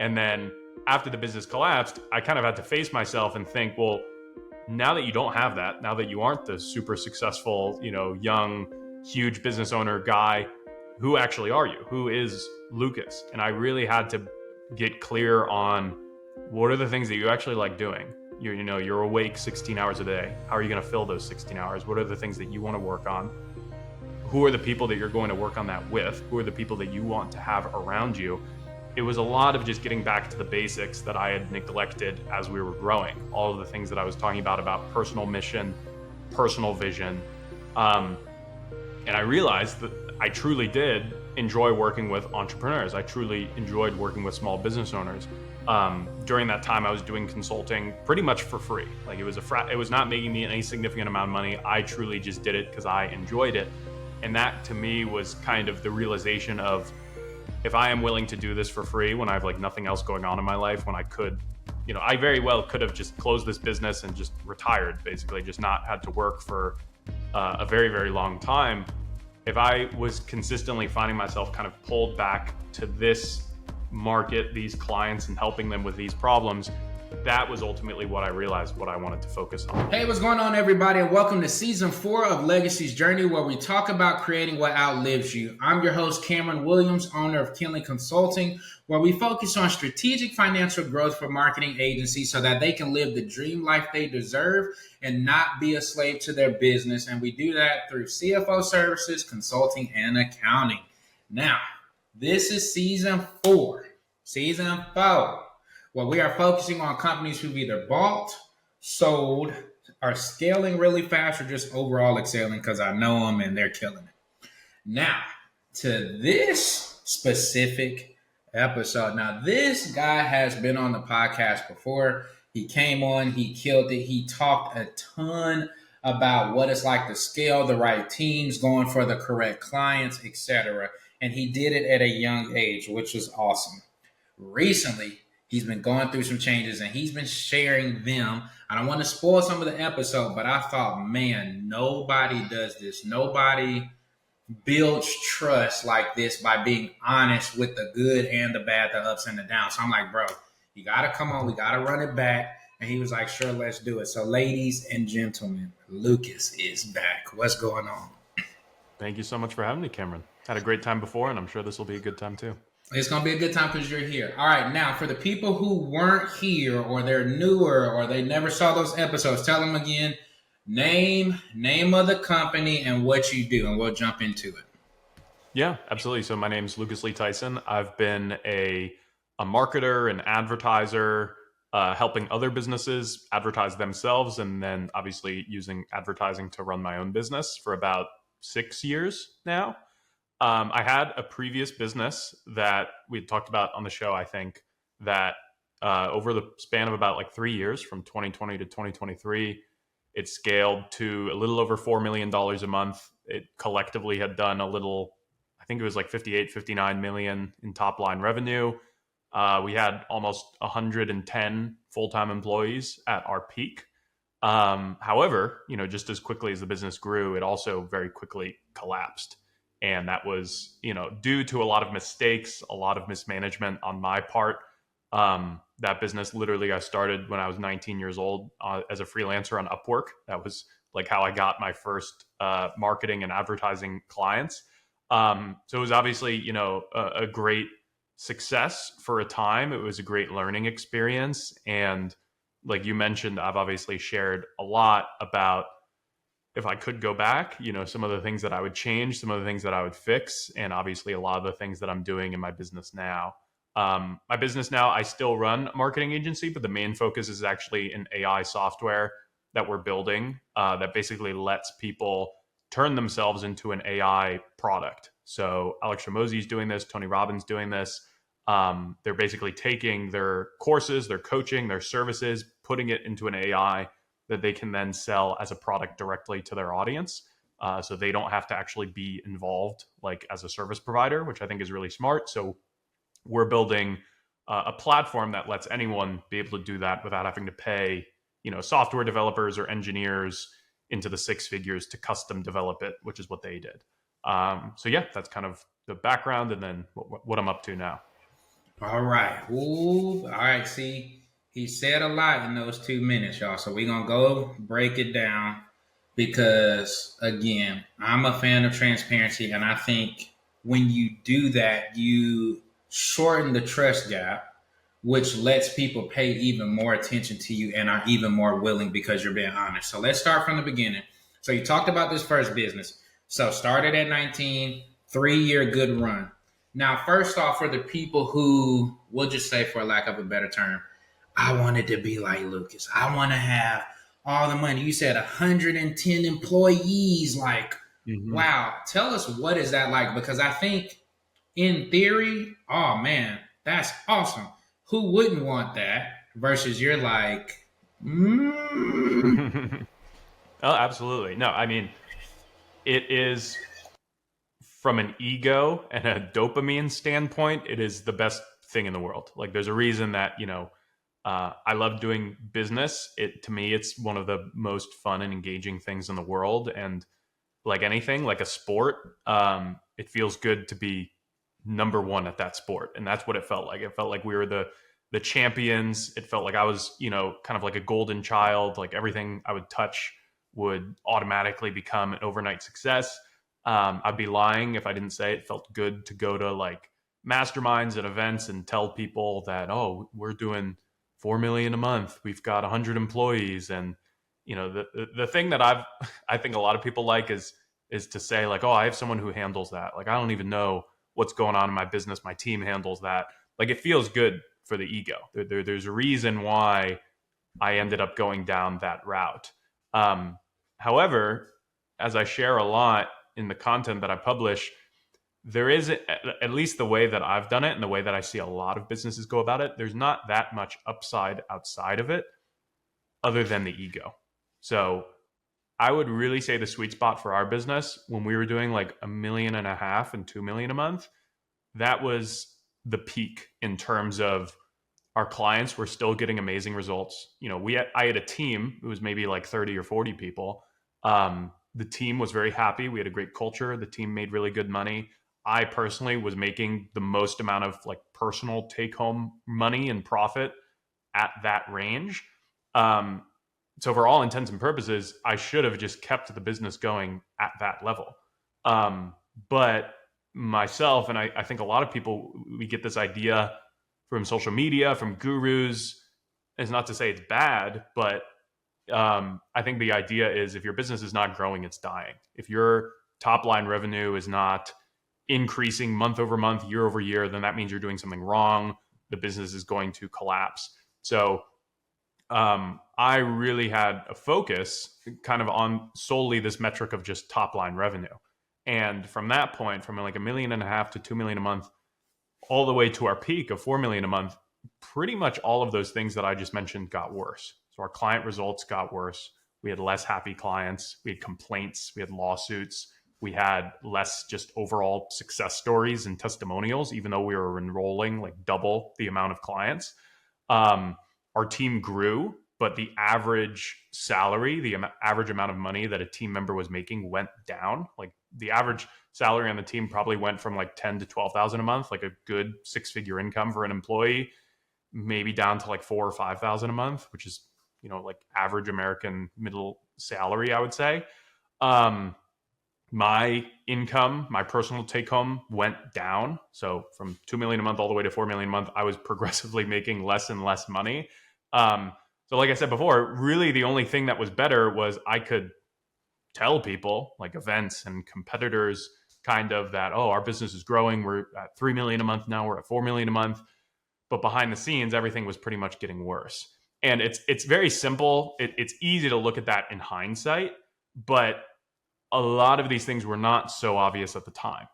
And then after the business collapsed, I kind of had to face myself and think, well, now that you don't have that, now that you aren't the super successful, young, huge business owner guy, who actually are you? Who is Lucas? And I really had to get clear on what are the things that you actually like doing. You're awake 16 hours a day. How are you going to fill those 16 hours? What are the things that you want to work on? Who are the people that you're going to work on that with? Who are the people that you want to have around you? It was a lot of just getting back to the basics that I had neglected as we were growing. All of the things that I was talking about personal mission, personal vision. And I realized that I truly did enjoy working with entrepreneurs. I truly enjoyed working with small business owners. During that time, I was doing consulting pretty much for free. Like it was not making me any significant amount of money. I truly just did it because I enjoyed it. And that to me was kind of the realization of, if I am willing to do this for free when I have like nothing else going on in my life, when I could, I very well could have just closed this business and just retired, basically, just not had to work for a very, very long time. If I was consistently finding myself kind of pulled back to this market, these clients, and helping them with these problems, that was ultimately what I realized what I wanted to focus on. Hey, what's going on, everybody? And welcome to season 4 of Legacy's Journey, where we talk about creating what outlives you. I'm your host, Cameron Williams, owner of Kinley Consulting, where we focus on strategic financial growth for marketing agencies so that they can live the dream life they deserve and not be a slave to their business. And we do that through CFO services, consulting, and accounting. Now, this is season 4. Season 4. Well, we are focusing on companies who've either bought, sold, are scaling really fast, or just overall excelling, because I know them and they're killing it. Now, to this specific episode. Now, this guy has been on the podcast before. He came on, he killed it. He talked a ton about what it's like to scale the right teams, going for the correct clients, etc. And he did it at a young age, which was awesome. Recently, he's been going through some changes and he's been sharing them. I don't want to spoil some of the episode, but I thought, man, nobody does this. Nobody builds trust like this by being honest with the good and the bad, the ups and the downs. So I'm like, bro, you got to come on. We got to run it back. And he was like, sure, let's do it. So ladies and gentlemen, Lucas is back. What's going on? Thank you so much for having me, Cameron. Had a great time before, and I'm sure this will be a good time too. It's going to be a good time because you're here. All right. Now, for the people who weren't here or they're newer or they never saw those episodes, tell them again, name of the company and what you do, and we'll jump into it. Yeah, absolutely. So my name's Lucas Lee-Tyson. I've been a marketer, an advertiser, helping other businesses advertise themselves, and then obviously using advertising to run my own business for about 6 years now. I had a previous business that we had talked about on the show, I think, that over the span of about like 3 years, from 2020 to 2023, it scaled to a little over $4 million a month. It collectively had done a little, I think it was like 59 million in top line revenue. We had almost 110 full-time employees at our peak. However, just as quickly as the business grew, it also very quickly collapsed. And that was, due to a lot of mistakes, a lot of mismanagement on my part. That business literally I started when I was 19 years old as a freelancer on Upwork. That was like how I got my first marketing and advertising clients. So it was obviously, a great success for a time. It was a great learning experience. And like you mentioned, I've obviously shared a lot about, if I could go back, some of the things that I would change, some of the things that I would fix, and obviously a lot of the things that I'm doing in my business now. My business now, I still run a marketing agency, but the main focus is actually an AI software that we're building that basically lets people turn themselves into an AI product. So Alex Ramosi is doing this, Tony Robbins doing this. They're basically taking their courses, their coaching, their services, putting it into an AI that they can then sell as a product directly to their audience. So they don't have to actually be involved like as a service provider, which I think is really smart. So we're building a platform that lets anyone be able to do that without having to pay, software developers or engineers into the 6 figures to custom develop it, which is what they did. So yeah, that's kind of the background and then what I'm up to now. All right. Ooh, all right. See, he said a lot in those 2 minutes, y'all. So we're gonna go break it down because again, I'm a fan of transparency, and I think when you do that, you shorten the trust gap, which lets people pay even more attention to you and are even more willing because you're being honest. So let's start from the beginning. So you talked about this first business. So started at 19, 3 year good run. Now, first off, for the people who, we'll just say for lack of a better term, I wanted to be like Lucas. I want to have all the money. You said 110 employees. Like, Hmm. wow. Tell us, what is that like? Because I think in theory, oh man, that's awesome. Who wouldn't want that? Versus you're like, Oh, absolutely. No, I mean, it is from an ego and a dopamine standpoint, it is the best thing in the world. Like, there's a reason that, I love doing business. To me, it's one of the most fun and engaging things in the world. And like anything, like a sport, it feels good to be number one at that sport, and that's what it felt like. It felt like we were the champions. It felt like I was, kind of like a golden child. Like everything I would touch would automatically become an overnight success. I'd be lying if I didn't say it felt good to go to like masterminds and events and tell people that, oh, we're doing 4 million a month. We've got 100 employees, and the thing that I think a lot of people like is to say like, oh, I have someone who handles that. Like I don't even know what's going on in my business. My team handles that. Like it feels good for the ego. There's a reason why I ended up going down that route. Um, However, as I share a lot in the content that I publish, there is, at least the way that I've done it and the way that I see a lot of businesses go about it, there's not that much upside outside of it other than the ego. So I would really say the sweet spot for our business when we were doing like 1.5 million and 2 million a month, that was the peak in terms of our clients were still getting amazing results. I had a team. It was maybe like 30 or 40 people. The team was very happy. We had a great culture. The team made really good money. I personally was making the most amount of like personal take home money and profit at that range. Um, so for all intents and purposes, I should have just kept the business going at that level. Um, but myself, and I think a lot of people, we get this idea from social media, from gurus. It's not to say it's bad, but I think the idea is if your business is not growing, it's dying. If your top line revenue is not increasing month over month, year over year, then that means you're doing something wrong. The business is going to collapse. So I really had a focus kind of on solely this metric of just top line revenue. And from that point, from like 1.5 million to 2 million a month, all the way to our peak of 4 million a month, pretty much all of those things that I just mentioned got worse. So our client results got worse. We had less happy clients. We had complaints. We had lawsuits. We had less just overall success stories and testimonials, even though we were enrolling like double the amount of clients. Um, our team grew, but the average salary, the average amount of money that a team member was making went down. Like the average salary on the team probably went from like 10 to 12,000 a month, like a good 6-figure income for an employee, maybe down to like 4 or 5,000 a month, which is, like average American middle salary, I would say. Um, my income, my personal take home went down. So from 2 million a month all the way to 4 million a month, I was progressively making less and less money. So like I said before, really the only thing that was better was I could tell people like events and competitors kind of that, oh, our business is growing. We're at 3 million a month now. We're at 4 million a month. But behind the scenes, everything was pretty much getting worse. And it's very simple. It's easy to look at that in hindsight, but a lot of these things were not so obvious at the time,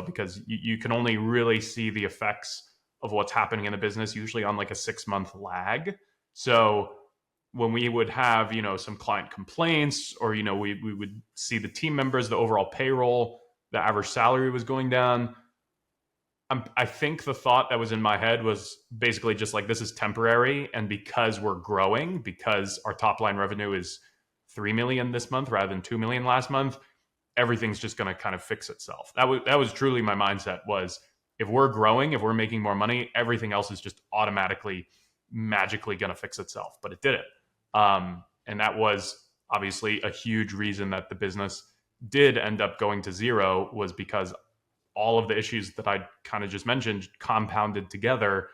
because you can only really see the effects of what's happening in the business usually on like a 6-month lag. So when we would have, some client complaints or, we would see the team members, the overall payroll, the average salary was going down. I think the thought that was in my head was basically just like, this is temporary. And because we're growing, because our top line revenue is 3 million this month rather than 2 million last month, everything's just going to kind of fix itself. That was truly my mindset was, if we're growing, if we're making more money, everything else is just automatically, magically going to fix itself. But it didn't. And that was obviously a huge reason that the business did end up going to zero, was because all of the issues that I kind of just mentioned compounded together.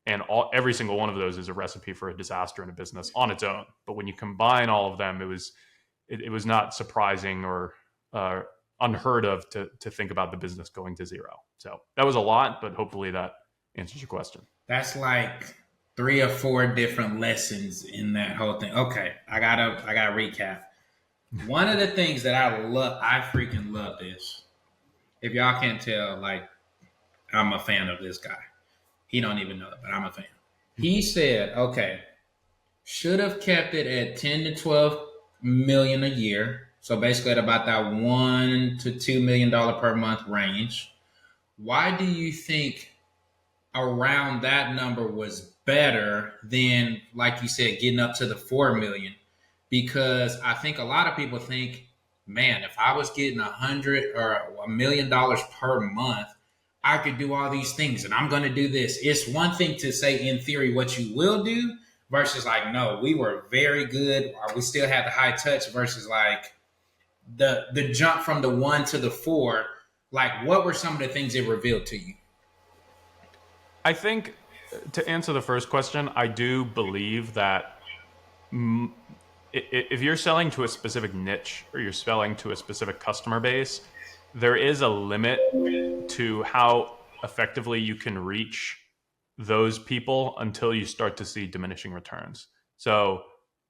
And every single one of those is a recipe for a disaster in a business on its own. But when you combine all of them, it was not surprising or unheard of to think about the business going to zero. So that was a lot, but hopefully that answers your question. That's like 3 or 4 different lessons in that whole thing. Okay, I gotta recap. One of the things that I freaking love this. If y'all can't tell, like, I'm a fan of this guy. He don't even know it, but I'm a fan. He said, okay, should have kept it at 10 to 12 million a year. So basically at about that $1 to $2 million per month range. Why do you think around that number was better than, like you said, getting up to the 4 million? Because I think a lot of people think, man, if I was getting $100 or $1 million per month, I could do all these things and I'm going to do this. It's one thing to say in theory what you will do versus like, no, we were very good or we still had the high touch versus like the jump from the 1 to the 4. Like, what were some of the things it revealed to you? I think, to answer the first question, I do believe that if you're selling to a specific niche or you're selling to a specific customer base, there is a limit to how effectively you can reach those people until you start to see diminishing returns. So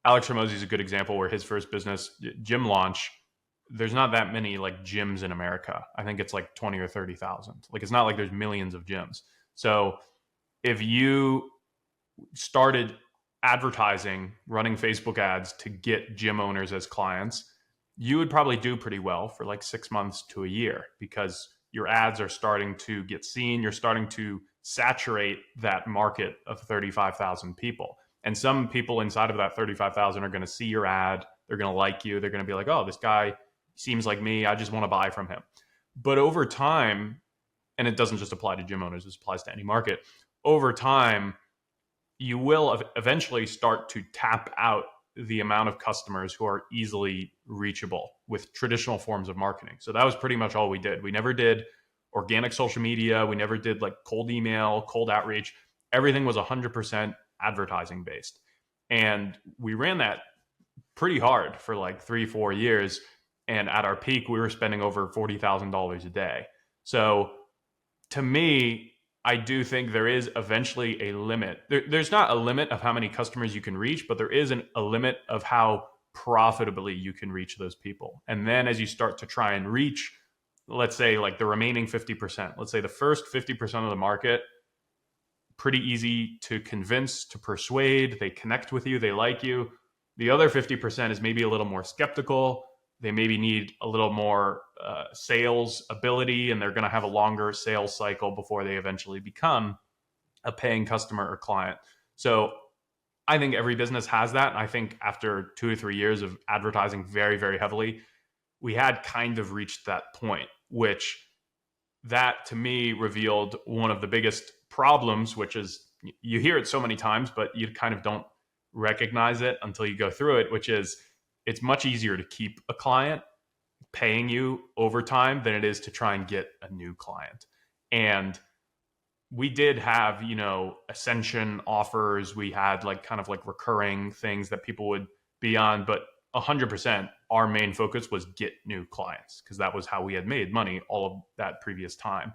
Alex Ramosi is a good example where his first business, Gym Launch, there's not that many like gyms in America. I think it's like 20 or 30,000. Like, it's not like there's millions of gyms. So if you started advertising, running Facebook ads to get gym owners as clients, you would probably do pretty well for like 6 months to a year because your ads are starting to get seen. You're starting to saturate that market of 35,000 people. And some people inside of that 35,000 are going to see your ad. They're going to like you. They're going to be like, oh, this guy seems like me. I just want to buy from him. But over time, and it doesn't just apply to gym owners, this applies to any market. Over time, you will eventually start to tap out the amount of customers who are easily reachable with traditional forms of marketing. So that was pretty much all we did. We never did organic social media. We never did like cold email, cold outreach. Everything was 100% advertising based. And we ran that pretty hard for like 3-4 years. And at our peak, we were spending over $40,000 a day. So to me, I do think there is eventually a limit. There's not a limit of how many customers you can reach, but there is a limit of how profitably you can reach those people. And then as you start to try and reach, let's say like the remaining 50%, let's say the first 50% of the market, pretty easy to convince, to persuade, they connect with you, they like you. The other 50% is maybe a little more skeptical. They maybe need a little more sales ability, and they're going to have a longer sales cycle before they eventually become a paying customer or client. So I think every business has that. And I think after 2 or 3 years of advertising very, very heavily, we had kind of reached that point, which that to me revealed one of the biggest problems, which is you hear it so many times, but you kind of don't recognize it until you go through it, which is it's much easier to keep a client paying you over time than it is to try and get a new client. And we did have, ascension offers. We had like kind of like recurring things that people would be on, but 100% our main focus was get new clients because that was how we had made money all of that previous time.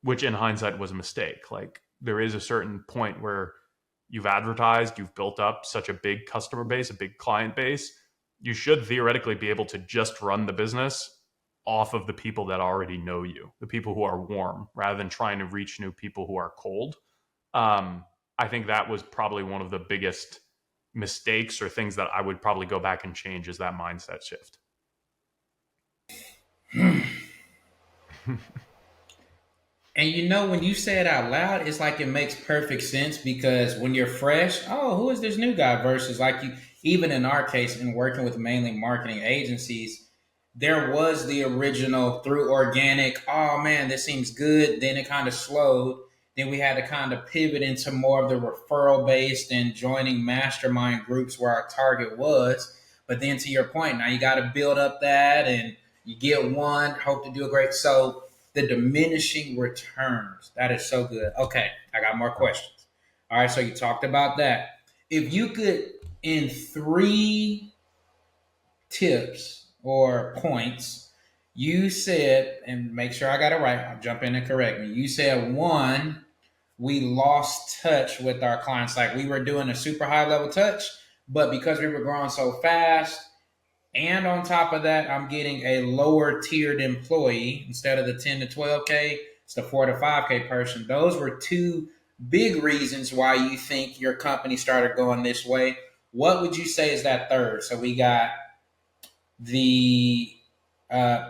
Which in hindsight was a mistake. Like there is a certain point where you've advertised, you've built up such a big customer base, a big client base, you should theoretically be able to just run the business off of the people that already know you, the people who are warm, rather than trying to reach new people who are cold. I think that was probably one of the biggest mistakes or things that I would probably go back and change is that mindset shift. And when you say it out loud, it's like it makes perfect sense because when you're fresh, oh, who is this new guy? Versus like even in our case, in working with mainly marketing agencies, there was the original through organic, oh man, this seems good. Then it kind of slowed. Then we had to kind of pivot into more of the referral based and joining mastermind groups where our target was. But then to your point, now you got to build up that and you get one, hope to do a great. So the diminishing returns, that is so good. Okay, I got more questions. All right, so you talked about that. If you could, in three tips or points, you said, and make sure I got it right, I'll jump in and correct me. You said one, we lost touch with our clients. Like we were doing a super high level touch, but because we were growing so fast, and on top of that, I'm getting a lower tiered employee instead of the 10 to 12K, it's the 4 to 5K person. Those were two big reasons why you think your company started going this way. What would you say is that third? So we got the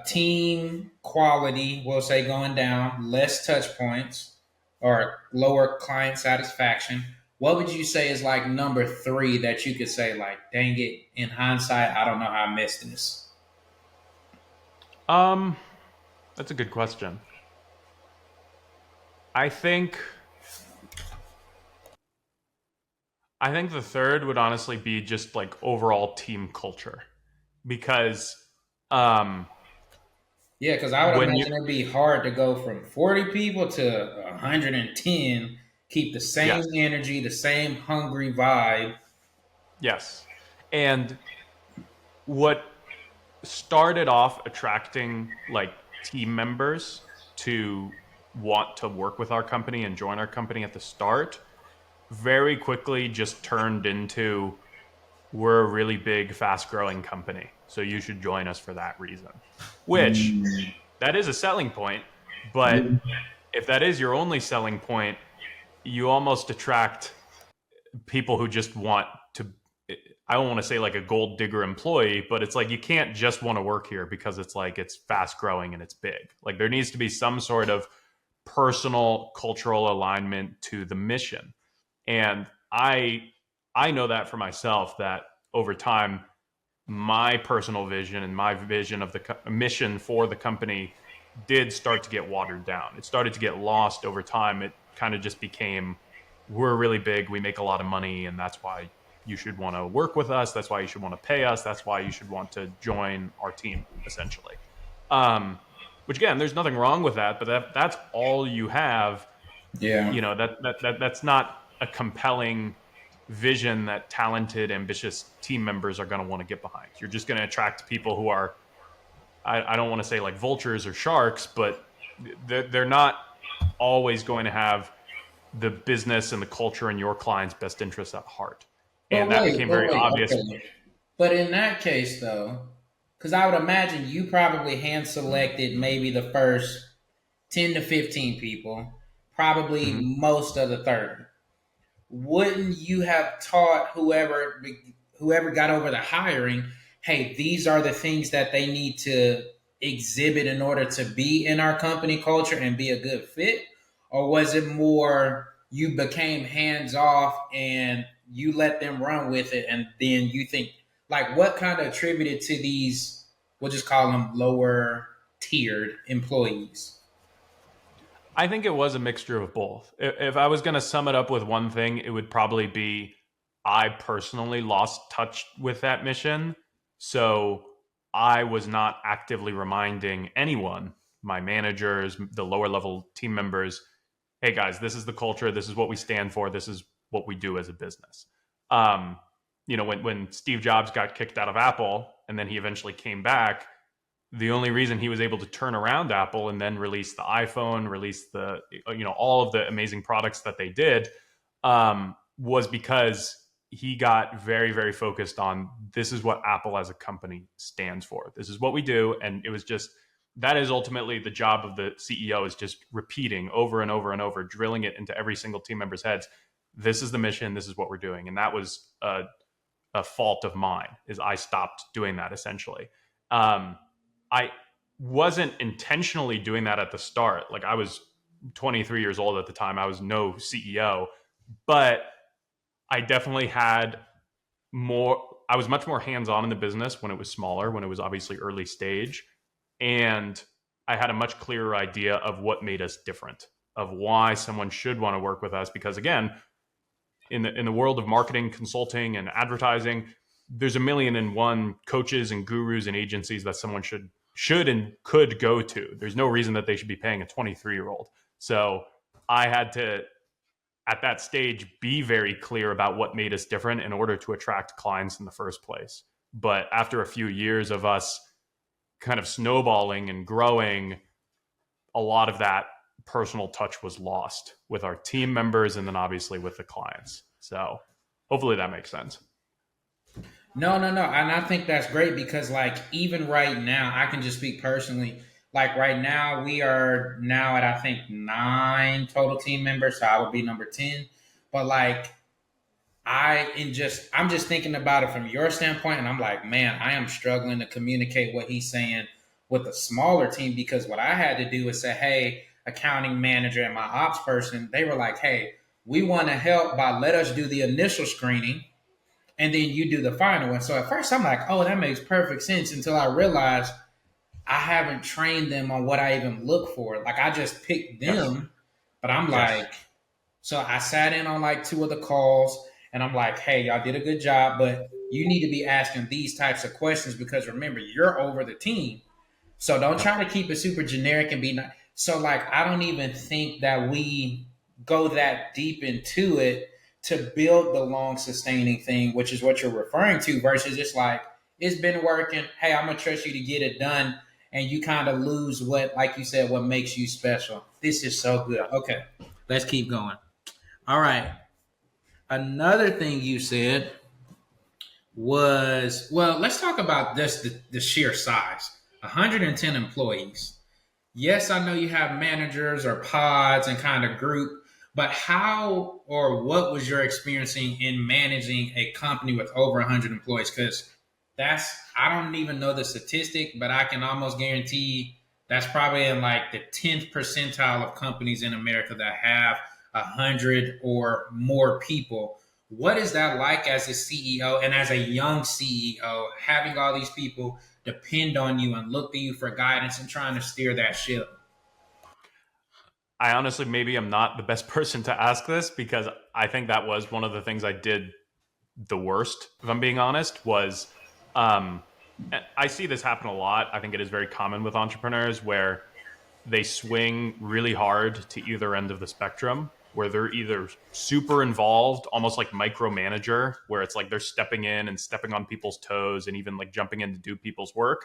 team quality, we'll say, going down, less touch points or lower client satisfaction. What would you say is like number three that you could say, like, dang it, in hindsight, I don't know how I missed this? Um, that's a good question. I think I think the third would honestly be just like overall team culture because um Yeah, because I would when you imagine it'd be hard to go from 40 people to 110, keep the same yes, energy, the same hungry vibe. yes. And what started off attracting like team members to want to work with our company and join our company at the start very quickly just turned into we're a really big fast growing company, so you should join us for that reason, which Mm. that is a selling point. But if that is your only selling point, you almost attract people who just want to, I don't want to say like a gold digger employee, but it's like you can't just want to work here because it's like it's fast growing and it's big. Like there needs to be some sort of personal cultural alignment to the mission. And I know that for myself that over time my personal vision and my vision of the mission for the company did start to get watered down. It started to get lost over time. It kind of just became we're really big, we make a lot of money, and that's why you should want to work with us. That's why you should want to pay us. That's why you should want to join our team, essentially. Which again, there's nothing wrong with that, but that's all you have. Yeah. You know that's not a compelling vision that talented, ambitious team members are going to want to get behind. You're just going to attract people who are, I don't want to say like vultures or sharks, but they're not always going to have the business and the culture and your client's best interests at heart. And that became But very wait, obvious. okay. But in that case, though, because I would imagine you probably hand selected maybe the first 10 to 15 people, probably Mhm. most of the 30. Wouldn't you have taught whoever got over the hiring, hey, these are the things that they need to exhibit in order to be in our company culture and be a good fit? Or was it more you became hands off and you let them run with it, and then you think, like, what kind of attributed to these, we'll just call them lower tiered employees? I think it was a mixture of both. If I was going to sum it up with one thing, it would probably be I personally lost touch with that mission. So I was not actively reminding anyone, my managers, the lower level team members, hey guys, this is the culture, this is what we stand for, this is what we do as a business. Um, when Steve Jobs got kicked out of Apple and then he eventually came back, the only reason he was able to turn around Apple and then release the iPhone, release the all of the amazing products that they did, was because he got very very focused on this is what Apple as a company stands for. This is what we do, and it was just that is ultimately the job of the CEO is just repeating over and over and over, drilling it into every single team member's heads. This is the mission. This is what we're doing, and that was a fault of mine. Is I stopped doing that essentially. Um, I wasn't intentionally doing that at the start. Like I was 23 years old at the time. I was no CEO, but I definitely had more I was much more hands-on in the business when it was smaller, when it was obviously early stage. And I had a much clearer idea of what made us different, of why someone should want to work with us. Because again, in the world of marketing, consulting, and advertising, there's a million and one coaches and gurus and agencies that someone should and could go to. There's no reason that they should be paying a 23-year-old. So I had to, at that stage, be very clear about what made us different in order to attract clients in the first place. But after a few years of us kind of snowballing and growing, a lot of that personal touch was lost with our team members and then obviously with the clients. So hopefully that makes sense. No, no, no. And I think that's great because, like, even right now, I can just speak personally. Like, right now, we are now at, I think, 9 total team members. So I would be number 10. But, like, I'm just thinking about it from your standpoint. And I'm like, man, I am struggling to communicate what he's saying with a smaller team because what I had to do is say, hey, accounting manager and my ops person, they were like, hey, we want to help by let us do the initial screening and then you do the final one. So at first I'm like, oh, that makes perfect sense until I realized I haven't trained them on what I even look for. Like I just picked them, yes. But I'm yes. like, so I sat in on like 2 of the calls and I'm like, hey, y'all did a good job, but you need to be asking these types of questions because remember, you're over the team. So don't try to keep it super generic and be not. So like, I don't even think that we go that deep into it to build the long sustaining thing, which is what you're referring to versus just like, it's been working. Hey, I'm going to trust you to get it done. And you kind of lose what, like you said, what makes you special. This is so good. Okay, let's keep going. All right. Another thing you said was, well, let's talk about this, the sheer size. 110 employees. Yes, I know you have managers or pods and kind of group, but how or what was your experiencing in managing a company with over 100 employees? Because I don't even know the statistic, but I can almost guarantee that's probably in like the 10th percentile of companies in America that have 100 or more people. What is that like as a CEO and as a young CEO, having all these people depend on you and look to you for guidance and trying to steer that ship? I honestly, maybe I'm not the best person to ask this because I think that was one of the things I did the worst, if I'm being honest, was I see this happen a lot. I think it is very common with entrepreneurs where they swing really hard to either end of the spectrum, where they're either super involved, almost like micromanager, where it's like they're stepping in and stepping on people's toes and even like jumping in to do people's work.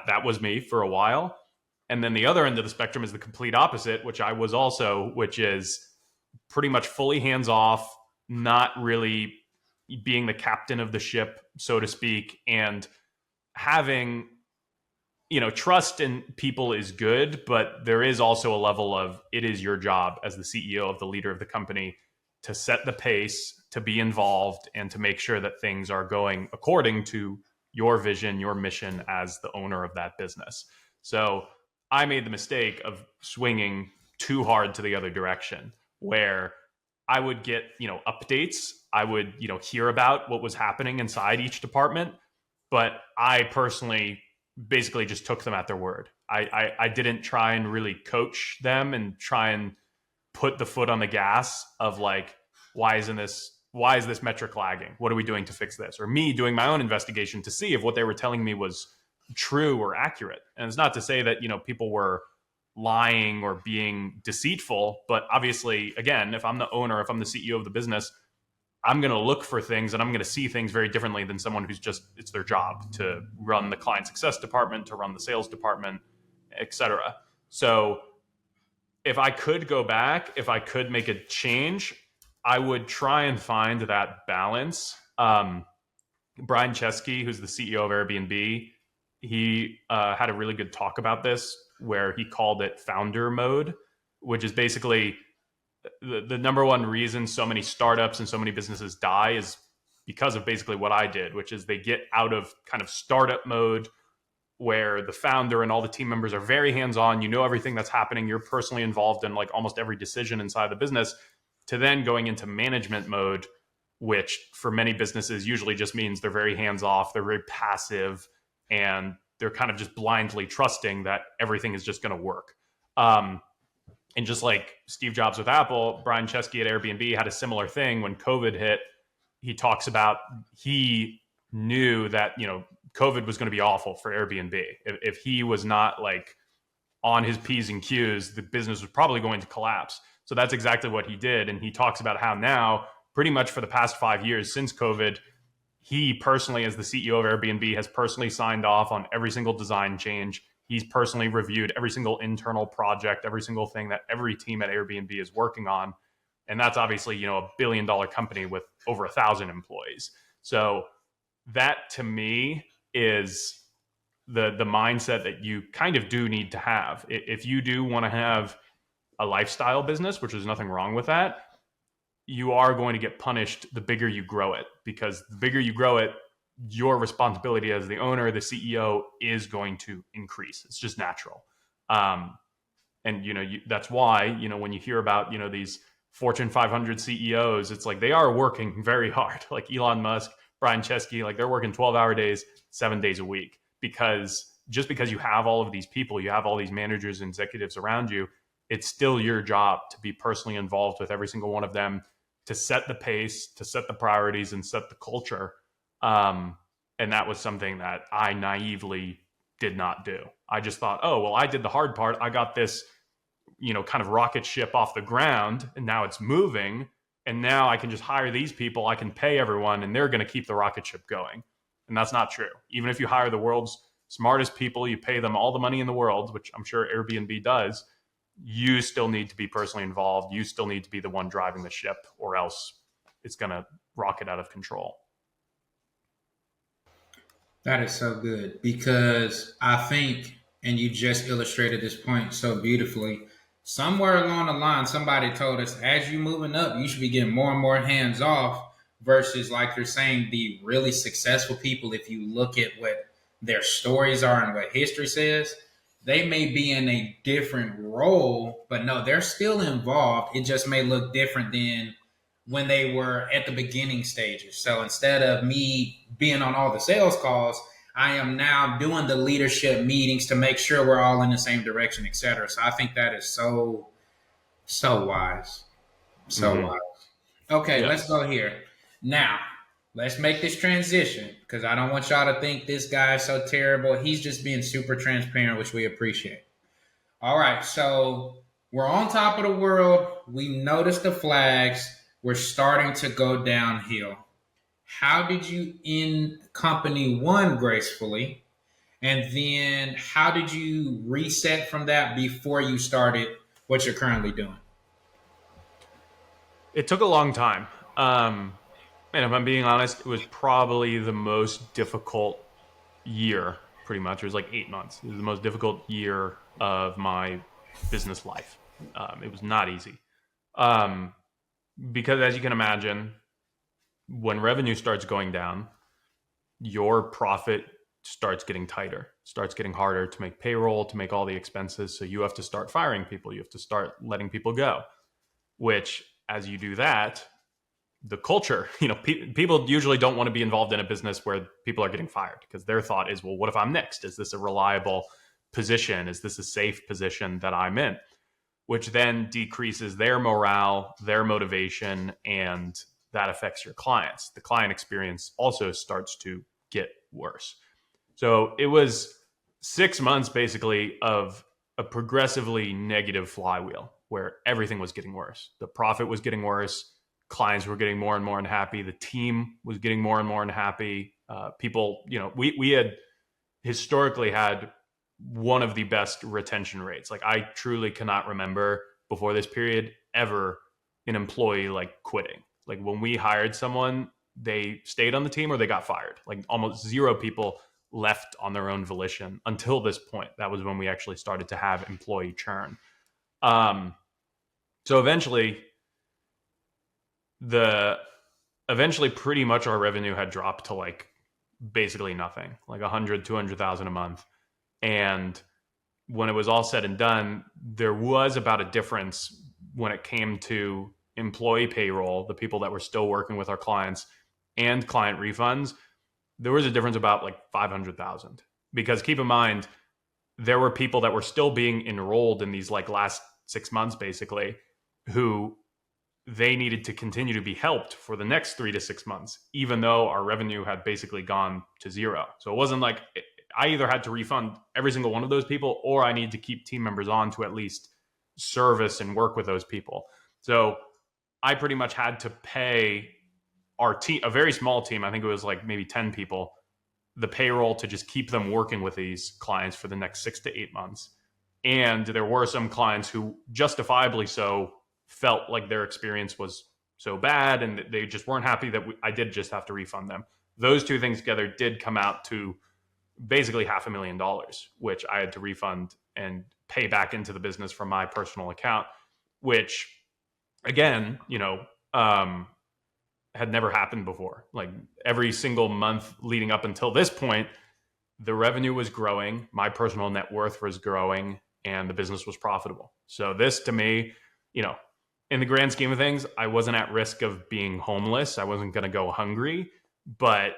That was me for a while. And then the other end of the spectrum is the complete opposite, which I was also, which is pretty much fully hands off, not really being the captain of the ship, so to speak, and having, trust in people is good, but there is also a level of it is your job as the CEO of the leader of the company to set the pace, to be involved, and to make sure that things are going according to your vision, your mission as the owner of that business. So I made the mistake of swinging too hard to the other direction, where I would get, updates. I would, hear about what was happening inside each department, but I personally basically just took them at their word. I didn't try and really coach them and try and put the foot on the gas of like, why is this metric lagging? What are we doing to fix this? Or me doing my own investigation to see if what they were telling me was true or accurate. And it's not to say that, people were lying or being deceitful, but obviously, again, if I'm the owner, if I'm the CEO of the business, I'm going to look for things and I'm going to see things very differently than someone who's just, it's their job to run the client success department, to run the sales department, etc. So if I could go back, if I could make a change, I would try and find that balance. Brian Chesky, who's the CEO of Airbnb, he had a really good talk about this where he called it founder mode, which is basically the number one reason so many startups and so many businesses die is because of basically what I did, which is they get out of kind of startup mode where the founder and all the team members are very hands-on. You know everything that's happening. You're personally involved in like almost every decision inside the business, to then going into management mode which for many businesses usually just means they're very hands off, they're very passive, and they're kind of just blindly trusting that everything is just going to work. And just like Steve Jobs with Apple, Brian Chesky at Airbnb had a similar thing when COVID hit. He talks about he knew that, COVID was going to be awful for Airbnb. If he was not like on his P's and Q's, the business was probably going to collapse. So that's exactly what he did. And he talks about how now, pretty much for the past 5 years since COVID, he personally, as the CEO of Airbnb, has personally signed off on every single design change. He's personally reviewed every single internal project, every single thing that every team at Airbnb is working on. And that's obviously, a $1 billion company with over 1,000 employees. So that to me is the mindset that you kind of do need to have. If you do want to have a lifestyle business, which there's nothing wrong with that, you are going to get punished the bigger you grow it, because the bigger you grow it, your responsibility as the owner, the CEO, is going to increase. It's just natural. And, that's why, when you hear about, these Fortune 500 CEOs, it's like they are working very hard. Like Elon Musk, Brian Chesky, like they're working 12-hour days, 7 days a week, because just because you have all of these people, you have all these managers and executives around you, it's still your job to be personally involved with every single one of them, to set the pace, to set the priorities, and set the culture. And that was something that I naively did not do. I just thought, oh, well, I did the hard part. I got this, kind of rocket ship off the ground, and now it's moving. And now I can just hire these people. I can pay everyone, and they're going to keep the rocket ship going. And that's not true. Even if you hire the world's smartest people, you pay them all the money in the world, which I'm sure Airbnb does, you still need to be personally involved. You still need to be the one driving the ship, or else it's going to rocket out of control. That is so good, because I think, and you just illustrated this point so beautifully, somewhere along the line, somebody told us, as you're moving up, you should be getting more and more hands off, versus, like you're saying, the really successful people, if you look at what their stories are and what history says, they may be in a different role, but no, they're still involved. It just may look different than when they were at the beginning stages. So instead of me being on all the sales calls, I am now doing the leadership meetings to make sure we're all in the same direction, et cetera. So I think that is so wise. So wise. Okay, Let's go here. Now, let's make this transition, because I don't want y'all to think this guy is so terrible. He's just being super transparent, which we appreciate. All right, so we're on top of the world. We noticed the flags. We're starting to go downhill. How did you end company one gracefully? And then how did you reset from that before you started what you're currently doing? It took a long time. And if I'm being honest, it was probably the most difficult year, pretty much. It was like 8 months. It was the most difficult year of my business life. It was not easy. Because as you can imagine, when revenue starts going down, your profit starts getting tighter, starts getting harder to make payroll, to make all the expenses. So you have to start firing people. You have to start letting people go, which as you do that, the culture, people usually don't want to be involved in a business where people are getting fired, because their thought is, well, what if I'm next? Is this a reliable position? Is this a safe position that I'm in? Which then decreases their morale, their motivation, and that affects your clients. The client experience also starts to get worse. So it was 6 months basically of a progressively negative flywheel where everything was getting worse. The profit was getting worse. Clients were getting more and more unhappy. The team was getting more and more unhappy. People, we had historically had one of the best retention rates. Like I truly cannot remember before this period ever an employee like quitting. Like when we hired someone, they stayed on the team or they got fired. Like almost zero people left on their own volition until this point. That was when we actually started to have employee churn. So eventually pretty much our revenue had dropped to like basically nothing, like 100, 200,000 a month. And when it was all said and done, there was about a difference when it came to employee payroll, the people that were still working with our clients, and client refunds, there was a difference about like 500,000. Because keep in mind, there were people that were still being enrolled in these like last 6 months, basically, who they needed to continue to be helped for the next 3 to 6 months, even though our revenue had basically gone to zero. So it wasn't like I either had to refund every single one of those people, or I need to keep team members on to at least service and work with those people. So I pretty much had to pay our team, a very small team, I think it was like maybe 10 people, the payroll to just keep them working with these clients for the next 6 to 8 months. And there were some clients who justifiably so felt like their experience was so bad and they just weren't happy that I did just have to refund them. Those two things together did come out to basically $500,000, which I had to refund and pay back into the business from my personal account, which again, had never happened before. Like every single month leading up until this point, the revenue was growing, my personal net worth was growing, and the business was profitable. So this to me, in the grand scheme of things, I wasn't at risk of being homeless. I wasn't going to go hungry, but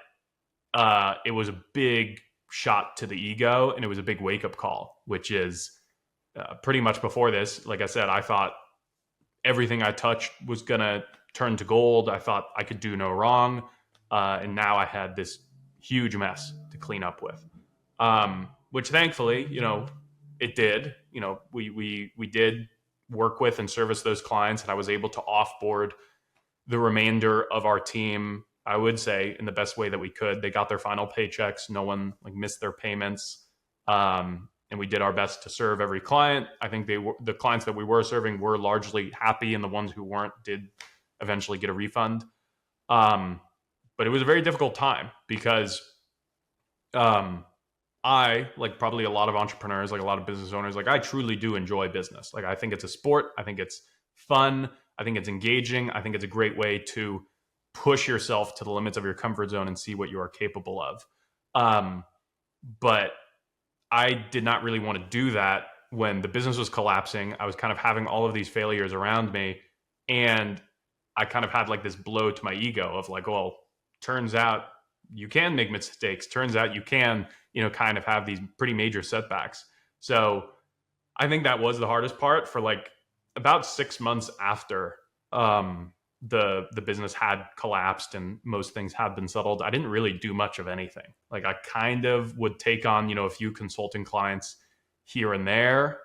it was a big shot to the ego, and it was a big wake-up call, which is pretty much before this, like I said, I thought everything I touched was going to turn to gold. I thought I could do no wrong. And now I had this huge mess to clean up with, which thankfully, it did. We did work with and service those clients, and I was able to offboard the remainder of our team, I would say, in the best way that we could. They got their final paychecks. No one missed their payments. And we did our best to serve every client. I think the clients that we were serving were largely happy, and the ones who weren't did eventually get a refund. But it was a very difficult time because I, like probably a lot of entrepreneurs, like a lot of business owners, like I truly do enjoy business. Like I think it's a sport. I think it's fun. I think it's engaging. I think it's a great way to push yourself to the limits of your comfort zone and see what you are capable of. But I did not really want to do that when the business was collapsing. I was kind of having all of these failures around me, and I kind of had like this blow to my ego of like, well, turns out you can make mistakes. Turns out you can, kind of have these pretty major setbacks. So I think that was the hardest part. For like about 6 months after the business had collapsed and most things had been settled, I didn't really do much of anything. Like I kind of would take on, a few consulting clients here and there,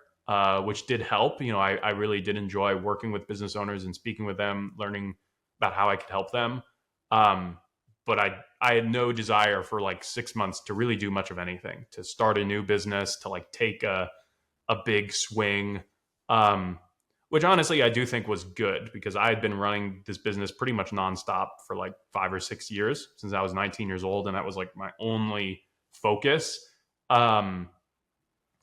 which did help. I really did enjoy working with business owners and speaking with them, learning about how I could help them. But I had no desire for like 6 months to really do much of anything, to start a new business, to like take a big swing, which honestly I do think was good, because I had been running this business pretty much nonstop for like 5 or 6 years since I was 19 years old. And that was like my only focus. And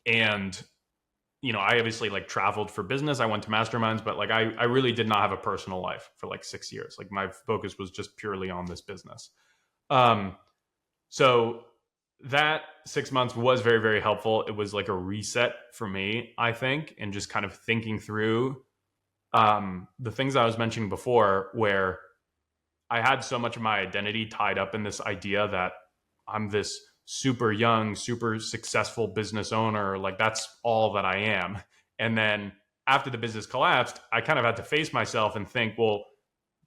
I obviously like traveled for business. I went to masterminds, but like I really did not have a personal life for like 6 years. Like my focus was just purely on this business. So that 6 months was very, very helpful. It was like a reset for me, I think, and just kind of thinking through the things I was mentioning before, where I had so much of my identity tied up in this idea that I'm this super young, super successful business owner. Like that's all that I am. And then after the business collapsed, I kind of had to face myself and think, well,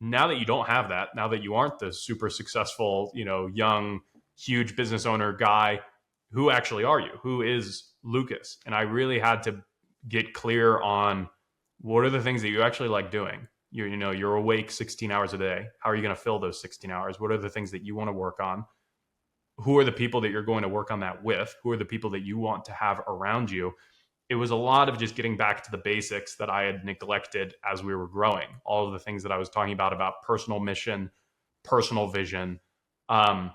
now that you don't have that, now that you aren't the super successful, young, huge business owner guy, who actually are you? Who is Lucas? And I really had to get clear on what are the things that you actually like doing. You're awake 16 hours a day. How are you going to fill those 16 hours? What are the things that you want to work on? Who are the people that you're going to work on that with? Who are the people that you want to have around you? It was a lot of just getting back to the basics that I had neglected as we were growing. All of the things that I was talking about personal mission, personal vision. And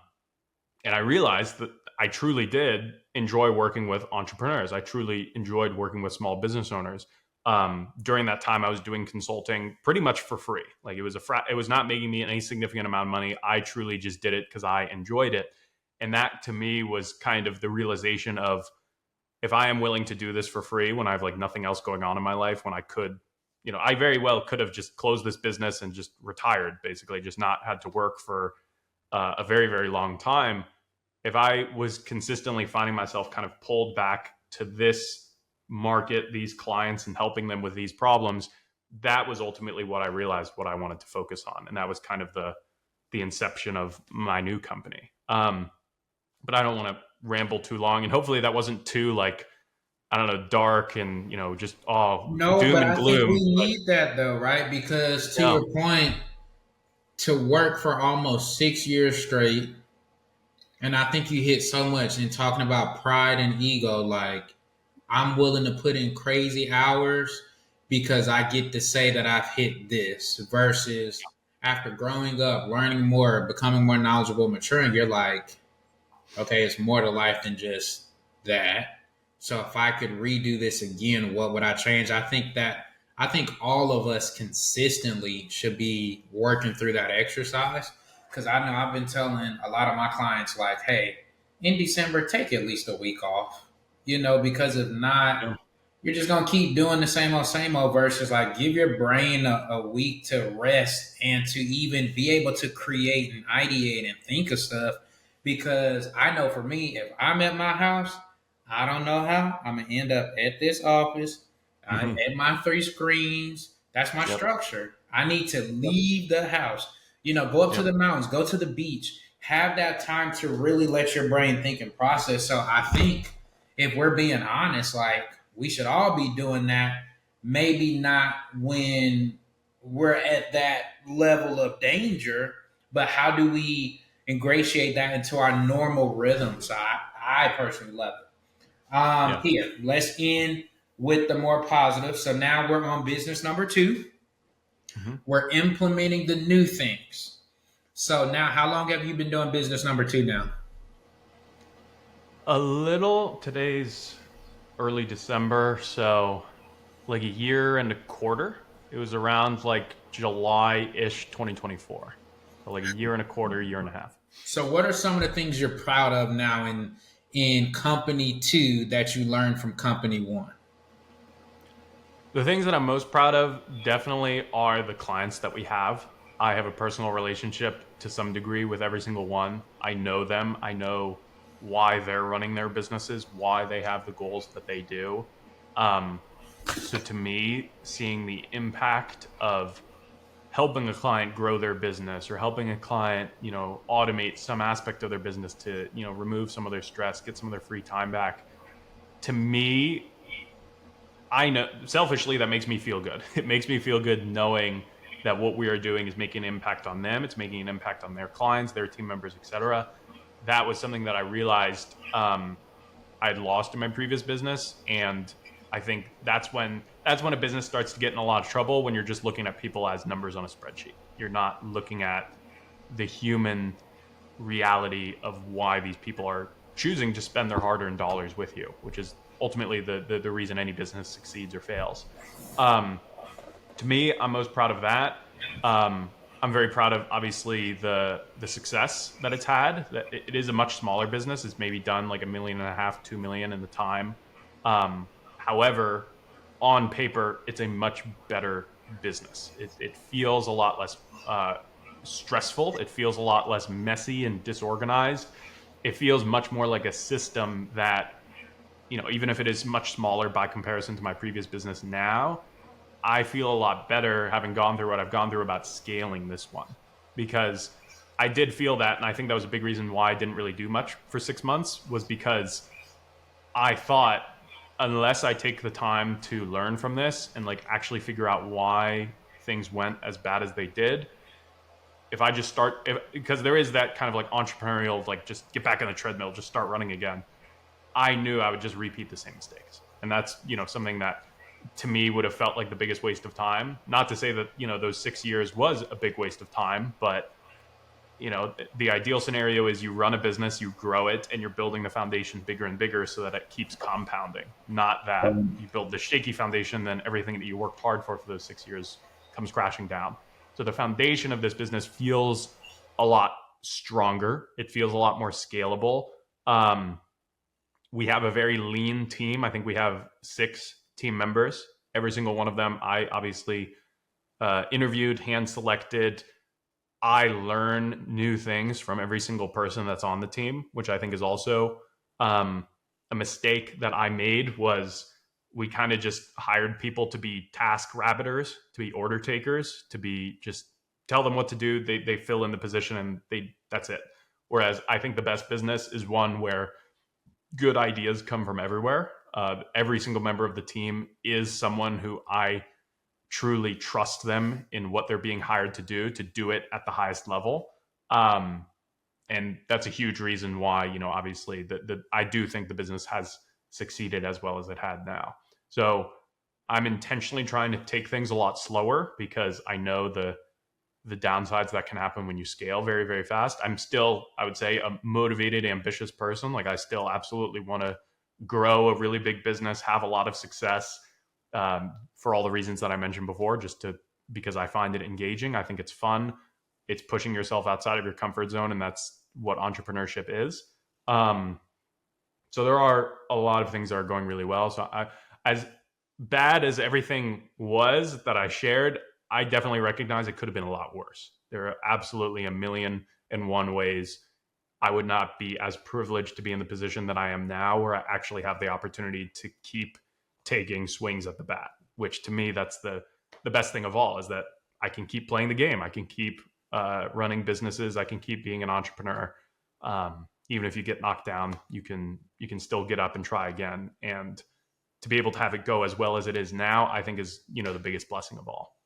I realized that I truly did enjoy working with entrepreneurs. I truly enjoyed working with small business owners. During that time, I was doing consulting pretty much for free. Like it was not making me any significant amount of money. I truly just did it because I enjoyed it. And that to me was kind of the realization of, if I am willing to do this for free when I have like nothing else going on in my life, when I could I very well could have just closed this business and just retired, basically, just not had to work for a very, very long time. If I was consistently finding myself kind of pulled back to this market, these clients, and helping them with these problems, that was ultimately what I realized what I wanted to focus on. And that was kind of the inception of my new company. But I don't want to ramble too long. And hopefully that wasn't too like, I don't know, dark and, just all No, doom but and I think gloom. we But need that though, right? Because to yeah, your point, to work for almost 6 years straight, and I think you hit so much in talking about pride and ego. Like, I'm willing to put in crazy hours because I get to say that I've hit this, versus after growing up, learning more, becoming more knowledgeable, maturing, you're like, okay, it's more to life than just that. So if I could redo this again, what would I change? I think all of us consistently should be working through that exercise, because I know I've been telling a lot of my clients like, hey, in December, take at least a week off. Because if not, yeah, you're just gonna keep doing the same old, versus like give your brain a week to rest and to even be able to create and ideate and think of stuff. Because I know for me, if I'm at my house, I don't know how I'm gonna end up at this office, hmm at my three screens. That's my yep, structure. I need to yep, leave the house. Go up to yep, the mountains, go to the beach, have that time to really let your brain think and process. So I think if we're being honest, like, we should all be doing that. Maybe not when we're at that level of danger, but how do we ingratiate that into our normal rhythm? So I personally love it. yeah. Here, let's end with the more positive. So now we're on business number 2. hmm We're implementing the new things. So now, how long have you been doing business number 2 now? A little. Today's early December, so like a year and a quarter. It was around like July-ish 2024. So like a year and a quarter, year and a half. So, what are some of the things you're proud of now in company 2 that you learned from company 1? The things that I'm most proud of definitely are the clients that we have. I have a personal relationship to some degree with every single one. I know them. I know why they're running their businesses, why they have the goals that they do. Um, so to me, seeing the impact of helping a client grow their business or helping a client, automate some aspect of their business to, remove some of their stress, get some of their free time back. To me, I know selfishly that makes me feel good. It makes me feel good knowing that what we are doing is making an impact on them. It's making an impact on their clients, their team members, etc. That was something that I realized I'd lost in my previous business, and I think that's when a business starts to get in a lot of trouble, when you're just looking at people as numbers on a spreadsheet. You're not looking at the human reality of why these people are choosing to spend their hard-earned dollars with you, which is ultimately the reason any business succeeds or fails. Um, to me, I'm most proud of that. I'm very proud of obviously the success that it's had. That it is a much smaller business. It's maybe done like 1.5 million, 2 million in the time. However, on paper, it's a much better business. It feels a lot less stressful. It feels a lot less messy and disorganized. It feels much more like a system that, even if it is much smaller by comparison to my previous business now, I feel a lot better having gone through what I've gone through about scaling this one, because I did feel that. And I think that was a big reason why I didn't really do much for 6 months, was because I thought, unless I take the time to learn from this and like actually figure out why things went as bad as they did, if I just because there is that kind of like entrepreneurial, like just get back on the treadmill, just start running again. I knew I would just repeat the same mistakes. And that's, something that to me would have felt like the biggest waste of time. Not to say that, those 6 years was a big waste of time, but the ideal scenario is you run a business, you grow it, and you're building the foundation bigger and bigger so that it keeps compounding. Not that you build the shaky foundation, then everything that you worked hard for those 6 years comes crashing down. So the foundation of this business feels a lot stronger. It feels a lot more scalable. We have a very lean team. I think we have 6 team members. every single one of them. I obviously interviewed, hand selected. I learn new things from every single person that's on the team, which I think is also a mistake that I made. Was we kind of just hired people to be task rabbiters, to be order takers, to be just tell them what to do. They fill in the position and that's it. Whereas I think the best business is one where good ideas come from everywhere. Every single member of the team is someone who I truly trust them in what they're being hired to do it at the highest level. And that's a huge reason why, obviously I do think the business has succeeded as well as it had now. So I'm intentionally trying to take things a lot slower because I know the downsides that can happen when you scale very, very fast. I'm still, I would say, a motivated, ambitious person. Like I still absolutely want to grow a really big business, have a lot of success, for all the reasons that I mentioned before, because I find it engaging. I think it's fun. It's pushing yourself outside of your comfort zone, and that's what entrepreneurship is. So there are a lot of things that are going really well. So as bad as everything was that I shared, I definitely recognize it could have been a lot worse. There are absolutely a million and one ways I would not be as privileged to be in the position that I am now, where I actually have the opportunity to keep taking swings at the bat, which to me, that's the best thing of all, is that I can keep playing the game. I can keep running businesses. I can keep being an entrepreneur. Even if you get knocked down, you can still get up and try again. And to be able to have it go as well as it is now, I think is, the biggest blessing of all.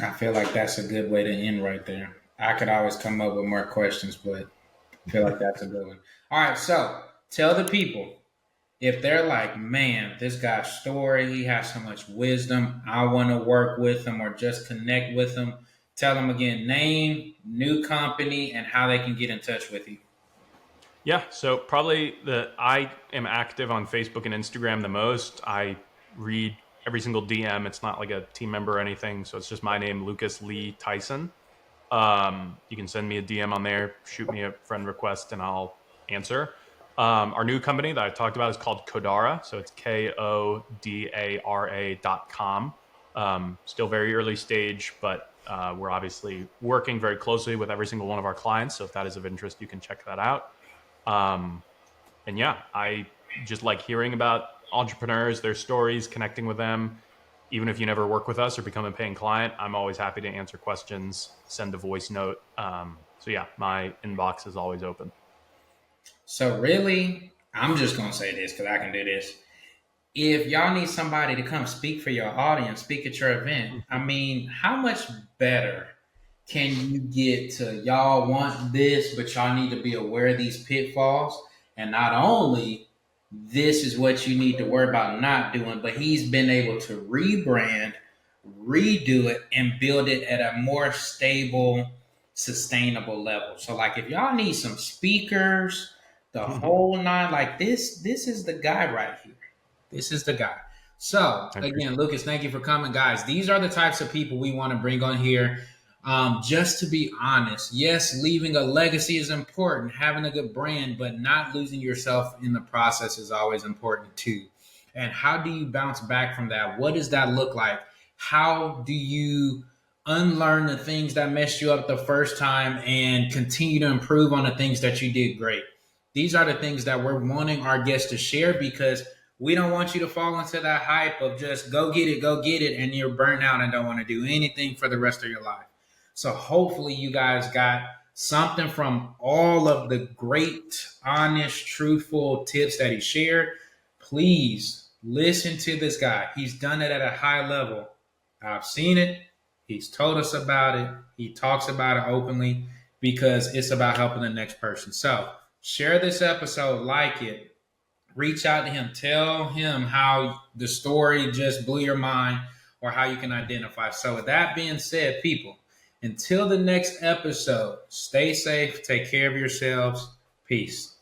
I feel like that's a good way to end right there. I could always come up with more questions, but I feel like that's a good one. All right, so tell the people, if they're like, man, this guy's story, he has so much wisdom, I want to work with him or just connect with him, tell them again, name, new company, and how they can get in touch with you. Yeah, so probably I am active on Facebook and Instagram the most. I read every single DM. It's not like a team member or anything, so it's just my name, Lucas Lee-Tyson. You can send me a DM on there, shoot me a friend request, and I'll answer. Our new company that I talked about is called Kodara. So it's KODARA.com. Still very early stage, but we're obviously working very closely with every single one of our clients. So if that is of interest, you can check that out. And yeah, I just like hearing about entrepreneurs, their stories, connecting with them. Even if you never work with us or become a paying client, I'm always happy to answer questions, send a voice note. So yeah, my inbox is always open. So really, I'm just going to say this because I can do this. If y'all need somebody to come speak for your audience, speak at your event, I mean, how much better can you get to y'all want this, but y'all need to be aware of these pitfalls? And not only this is what you need to worry about not doing, but he's been able to rebrand, redo it, and build it at a more stable, sustainable level. So like if y'all need some speakers, the whole nine, like this is the guy right here. This is the guy. So again, Lucas, thank you for coming, guys. These are the types of people we want to bring on here. Just to be honest, yes, leaving a legacy is important, having a good brand, but not losing yourself in the process is always important too. And how do you bounce back from that? What does that look like? How do you unlearn the things that messed you up the first time and continue to improve on the things that you did great? These are the things that we're wanting our guests to share, because we don't want you to fall into that hype of just go get it, and you're burnt out and don't want to do anything for the rest of your life. So hopefully you guys got something from all of the great, honest, truthful tips that he shared. Please listen to this guy. He's done it at a high level. I've seen it. He's told us about it. He talks about it openly because it's about helping the next person. So share this episode, like it, reach out to him, tell him how the story just blew your mind or how you can identify. So with that being said, people, until the next episode, stay safe, take care of yourselves. Peace.